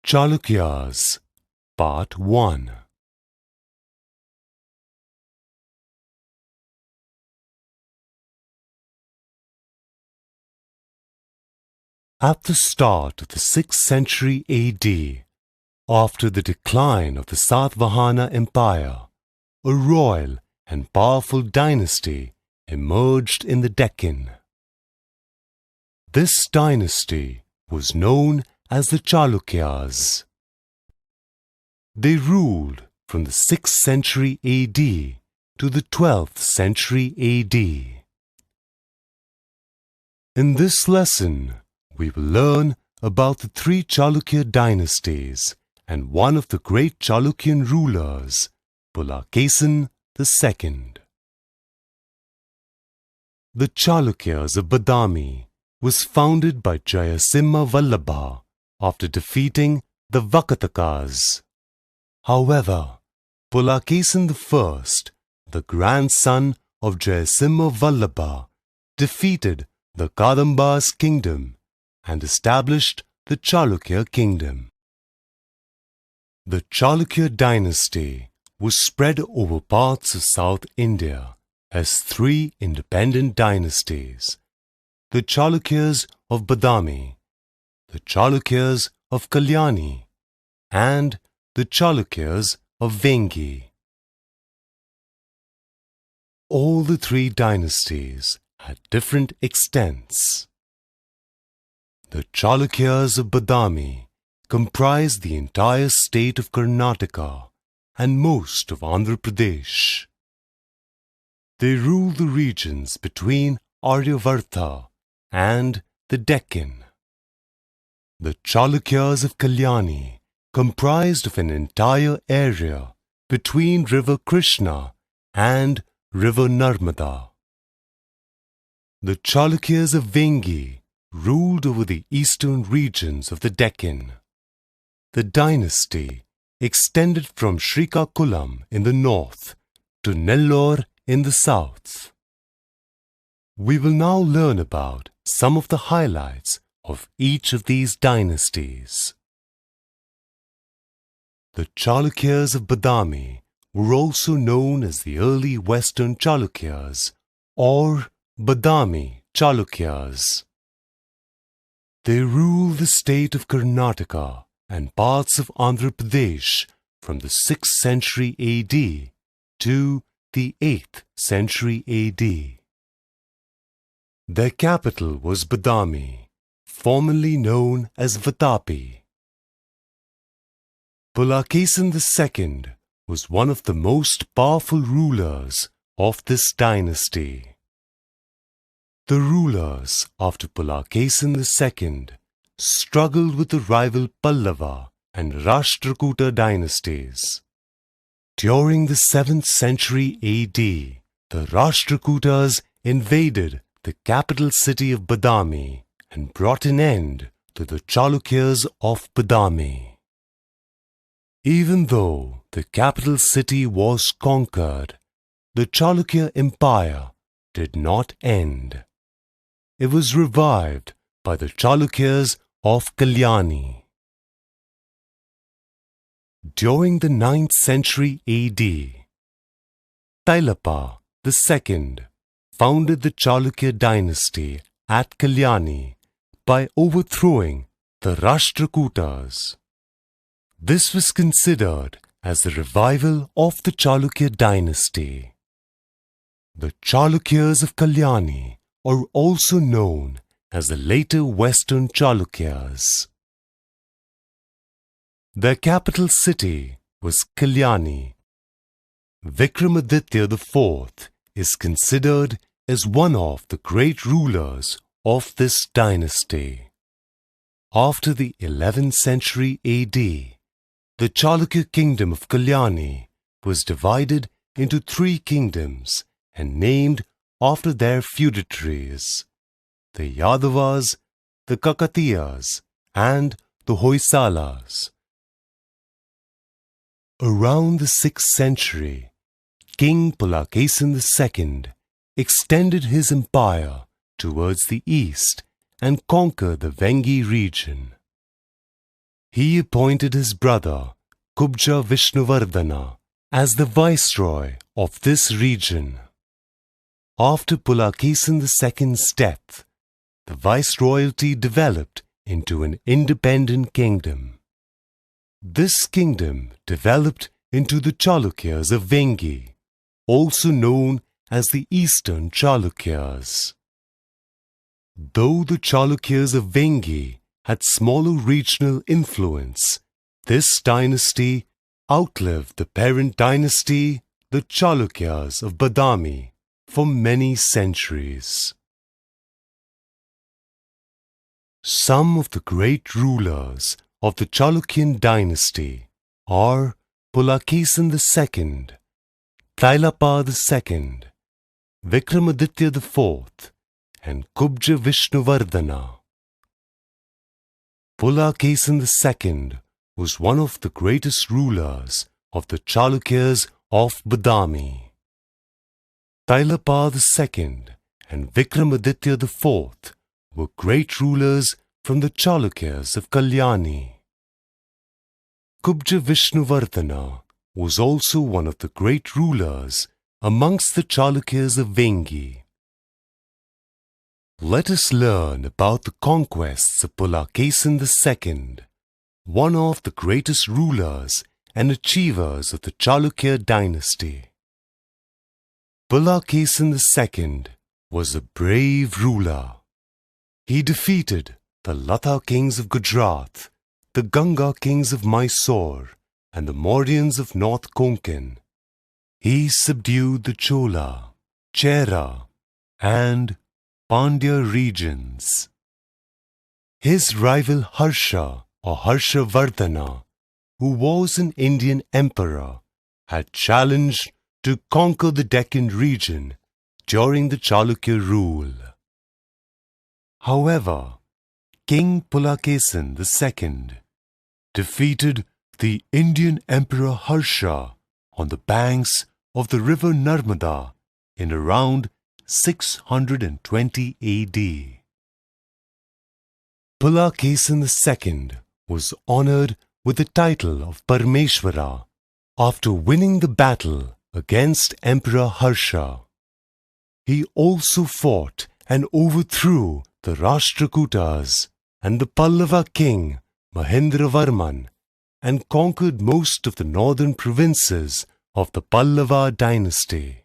Chalukyas, Part 1. At the start of the 6th century AD, after the decline of the Satvahana Empire, a royal and powerful dynasty emerged in the Deccan. This dynasty was known as the Chalukyas. They ruled from the 6th century AD to the 12th century AD. In this lesson, we will learn about the three Chalukya dynasties and one of the great Chalukyan rulers, Pulakesin II. The Chalukyas of Badami was founded by Jayasimha Vallabha after defeating the Vakatakas. However, Pulakesin I, the grandson of Jayasimha Vallabha, defeated the Kadambas kingdom and established the Chalukya kingdom. The Chalukya dynasty was spread over parts of South India as three independent dynasties: the Chalukyas of Badami, the Chalukyas of Kalyani, and the Chalukyas of Vengi. All the three dynasties had different extents. The Chalukyas of Badami comprised the entire state of Karnataka and most of Andhra Pradesh. They ruled the regions between Aryavarta and the Deccan. The Chalukyas of Kalyani comprised of an entire area between River Krishna and River Narmada. The Chalukyas of Vengi ruled over the eastern regions of the Deccan. The dynasty extended from Srikakulam in the north to Nellore in the south. We will now learn about some of the highlights of each of these dynasties. The Chalukyas of Badami were also known as the early Western Chalukyas or Badami Chalukyas. They ruled the state of Karnataka and parts of Andhra Pradesh from the 6th century AD to the 8th century AD. Their capital was Badami, formerly known as Vatapi. Pulakesin II was one of the most powerful rulers of this dynasty. The rulers after Pulakesin II struggled with the rival Pallava and Rashtrakuta dynasties. During the 7th century AD, the Rashtrakutas invaded the capital city of Badami and brought an end to the Chalukyas of Badami. Even though the capital city was conquered, the Chalukya Empire did not end. It was revived by the Chalukyas of Kalyani. During the 9th century AD, Tailapa II founded the Chalukya dynasty at Kalyani by overthrowing the Rashtrakutas. This was considered as the revival of the Chalukya dynasty. The Chalukyas of Kalyani are also known as the later Western Chalukyas. Their capital city was Kalyani. Vikramaditya IV is considered as one of the great rulers of this dynasty. After the 11th century AD, the Chalukya kingdom of Kalyani was divided into three kingdoms and named after their feudatories: the Yadavas, the Kakatiyas, and the Hoysalas. Around the 6th century, King Pulakesin II extended his empire towards the east and conquered the Vengi region. he appointed his brother Kubja Vishnuvardhana as the viceroy of this region. After Pulakesin II's death, the viceroyalty developed into an independent kingdom. This kingdom developed into the Chalukyas of Vengi, also known as the Eastern Chalukyas. Though the Chalukyas of Vengi had smaller regional influence, this dynasty outlived the parent dynasty, the Chalukyas of Badami, for many centuries. Some of the great rulers of the Chalukyan dynasty are Pulakesin II, Tailapa II, Vikramaditya IV, and Kubja Vishnuvardhana. Pulakesin II was one of the greatest rulers of the Chalukyas of Badami. Tailapa II and Vikramaditya IV were great rulers from the Chalukyas of Kalyani. Kubja Vishnuvardhana was also one of the great rulers amongst the Chalukyas of Vengi. Let us learn about the conquests of Pulakesin II, one of the greatest rulers and achievers of the Chalukya dynasty. Pulakesin II was a brave ruler. He defeated the Latha kings of Gujarat, the Ganga kings of Mysore, and the Mauryans of North Konkan. He subdued the Chola, Chera, and Pandya regions. His rival Harsha or Harshavardhana, who was an Indian emperor, had challenged to conquer the Deccan region during the Chalukya rule. However, King Pulakesin II defeated the Indian Emperor Harsha on the banks of the river Narmada in around 620 AD. Pulakesin II was honored with the title of Parameshwara after winning the battle against Emperor Harsha. He also fought and overthrew the Rashtrakutas and the Pallava king Mahendravarman and conquered most of the northern provinces of the Pallava dynasty.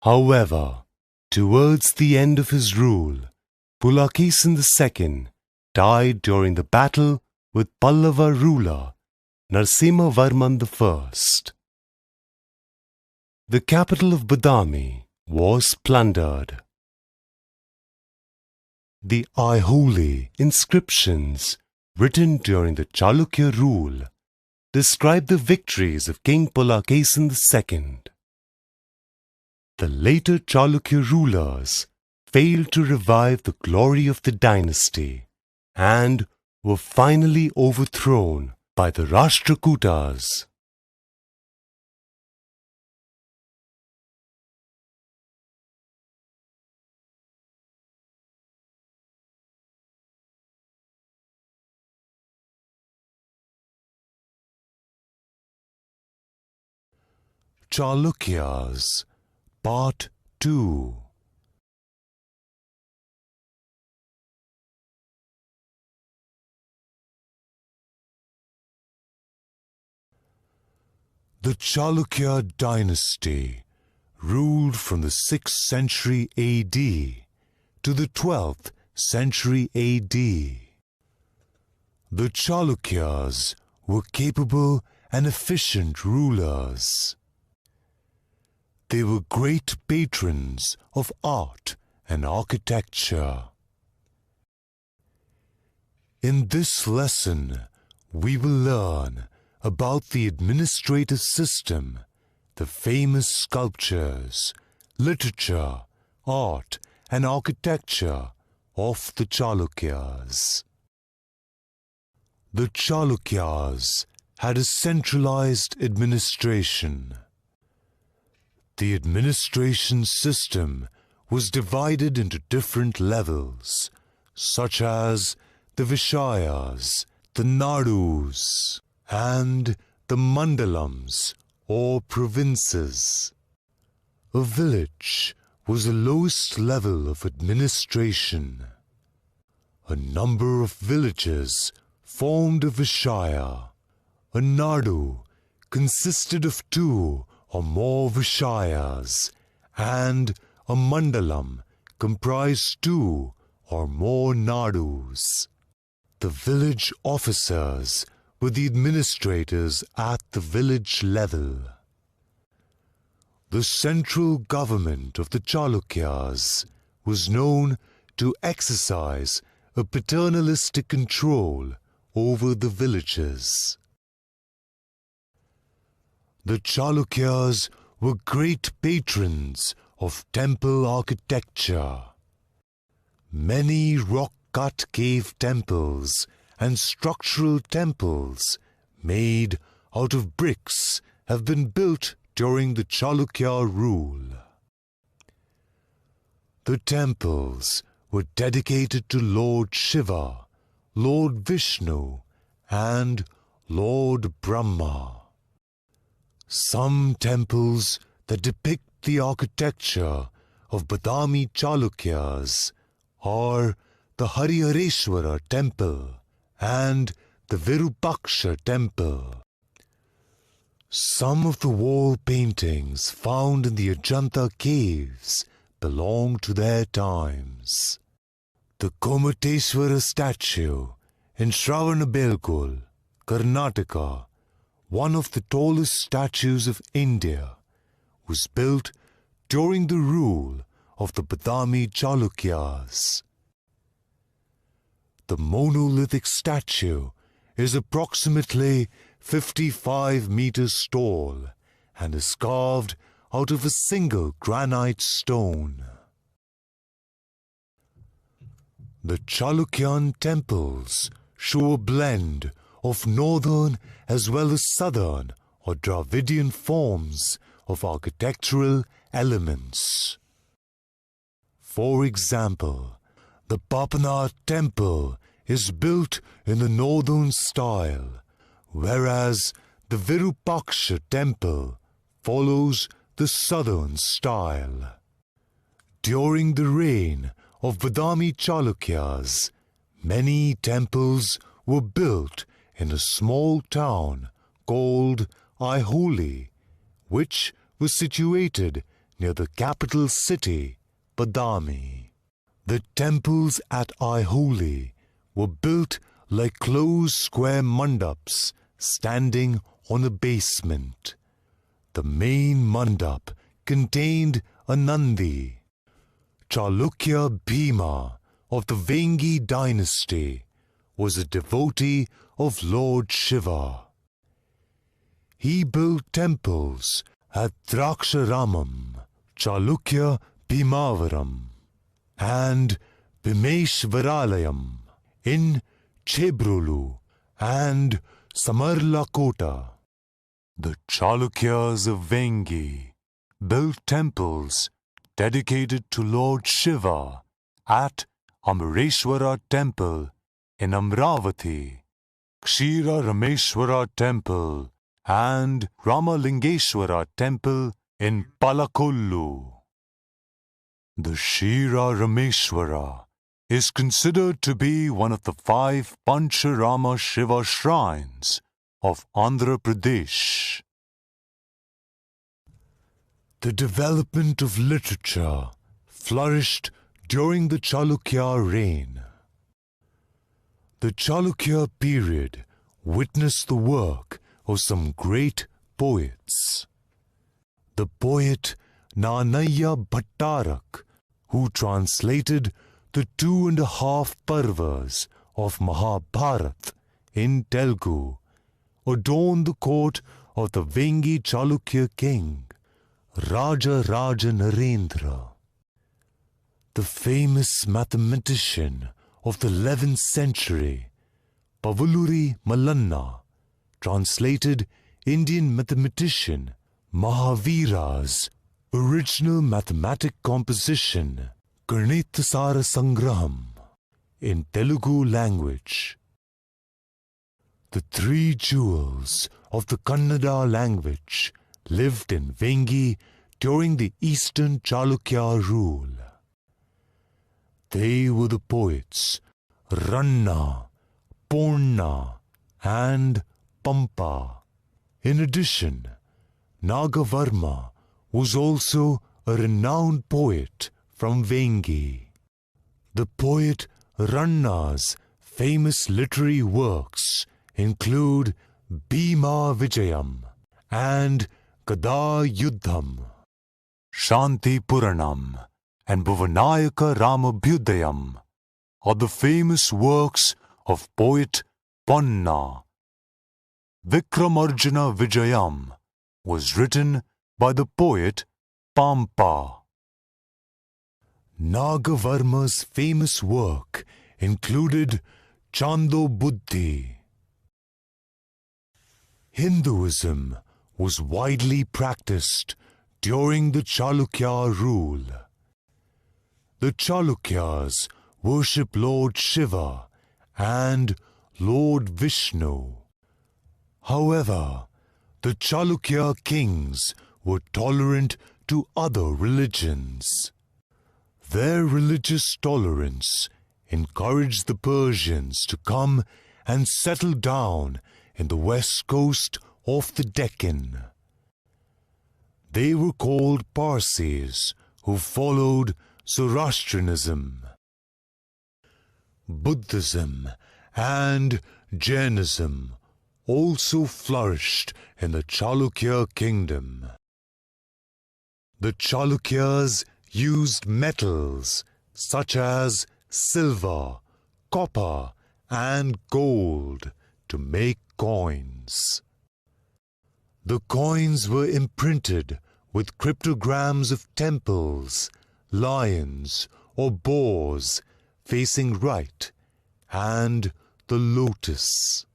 However, towards the end of his rule, Pulakesin II died during the battle with Pallava ruler Narasimhavarman I. The capital of Badami was plundered. The Aiholi inscriptions written during the Chalukya rule describe the victories of King Pulakesin II. The later Chalukya rulers failed to revive the glory of the dynasty and were finally overthrown by the Rashtrakutas. Chalukyas, Part 2. The Chalukya dynasty ruled from the 6th century AD to the 12th century AD. The Chalukyas were capable and efficient rulers. They were great patrons of art and architecture. In this lesson, we will learn about the administrative system, the famous sculptures, literature, art, and architecture of the Chalukyas. The Chalukyas had a centralized administration. The administration system was divided into different levels, such as the Vishayas, the nadus, and the mandalams or provinces. A village was the lowest level of administration. A number of villages formed a vishaya. A nadu consisted of 2 or more vishayas, and a mandalam comprised 2 or more nadus. The village officers were the administrators at the village level. The central government of the Chalukyas was known to exercise a paternalistic control over the villages. The Chalukyas were great patrons of temple architecture. Many rock-cut cave temples and structural temples made out of bricks have been built during the Chalukya rule. The temples were dedicated to Lord Shiva, Lord Vishnu, and Lord Brahma. Some temples that depict the architecture of Badami Chalukyas are the Harihareshwara Temple and the Virupaksha Temple. Some of the wall paintings found in the Ajanta caves belong to their times. The Komateshwara statue in Shravanabelgol, Karnataka, one of the tallest statues of India, was built during the rule of the Badami Chalukyas. The monolithic statue is approximately 55 meters tall and is carved out of a single granite stone. The Chalukyan temples show a blend of northern as well as southern or Dravidian forms of architectural elements. For example, the Papanath temple is built in the northern style, whereas the Virupaksha temple follows the southern style. During the reign of Badami Chalukyas, many temples were built in a small town called Aiholi, which was situated near the capital city, Badami. The temples at Aiholi were built like closed square mandaps standing on a basement. The main mandap contained a Nandi. Chalukya Bhima of the Vengi dynasty was a devotee of Lord Shiva. He built temples at Draksharamam, Chalukya Bhimavaram, and Bhimeshwaralayam in Chebrolu and Samarlakota. The Chalukyas of Vengi built temples dedicated to Lord Shiva at Amareshwara Temple in Amravati, Kshira Rameshwara Temple, and Ramalingeshwara Temple in Palakollu. The Kshira Rameshwara is considered to be one of the 5 Pancharama Shiva shrines of Andhra Pradesh. The development of literature flourished during the Chalukya reign. The Chalukya period witnessed the work of some great poets. The poet Nanaya Bhattarak, who translated the 2.5 parvas of Mahabharat in Telugu, adorned the court of the Vengi Chalukya king, Raja Raja Narendra. The famous mathematician of the 11th century, Pavaluri Malanna, translated Indian mathematician Mahavira's original mathematic composition, Garnitasara Sangraham, in Telugu language. The three jewels of the Kannada language lived in Vengi during the Eastern Chalukya rule. They were the poets Ranna, Purna, and Pampa. In addition, Nagavarma was also a renowned poet from Vengi. The poet Ranna's famous literary works include Bhima Vijayam and Kada Yuddham, Shanti Puranam, and Bhuvanayaka Ramabhyudayam are the famous works of poet Panna. Vikramarjuna Vijayam was written by the poet Pampa. Nagavarma's famous work included Chando Buddhi. Hinduism was widely practiced during the Chalukya rule. The Chalukyas worship Lord Shiva and Lord Vishnu. However, the Chalukya kings were tolerant to other religions. Their religious tolerance encouraged the Persians to come and settle down in the west coast of the Deccan. They were called Parsis, who followed Zoroastrianism. Buddhism and Jainism also flourished in the Chalukya kingdom. The Chalukyas used metals such as silver, copper, and gold to make coins. The coins were imprinted with cryptograms of temples, lions, or boars facing right, and the lotus.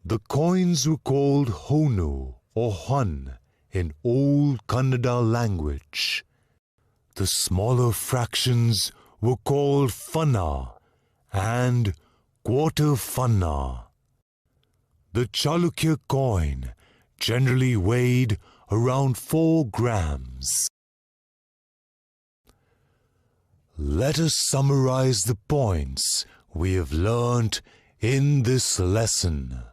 The coins were called Honu or Hun in Old Kannada language. The smaller fractions were called Fana and Quarter Fana. The Chalukya coin generally weighed around 4 grams. Let us summarize the points we have learnt in this lesson.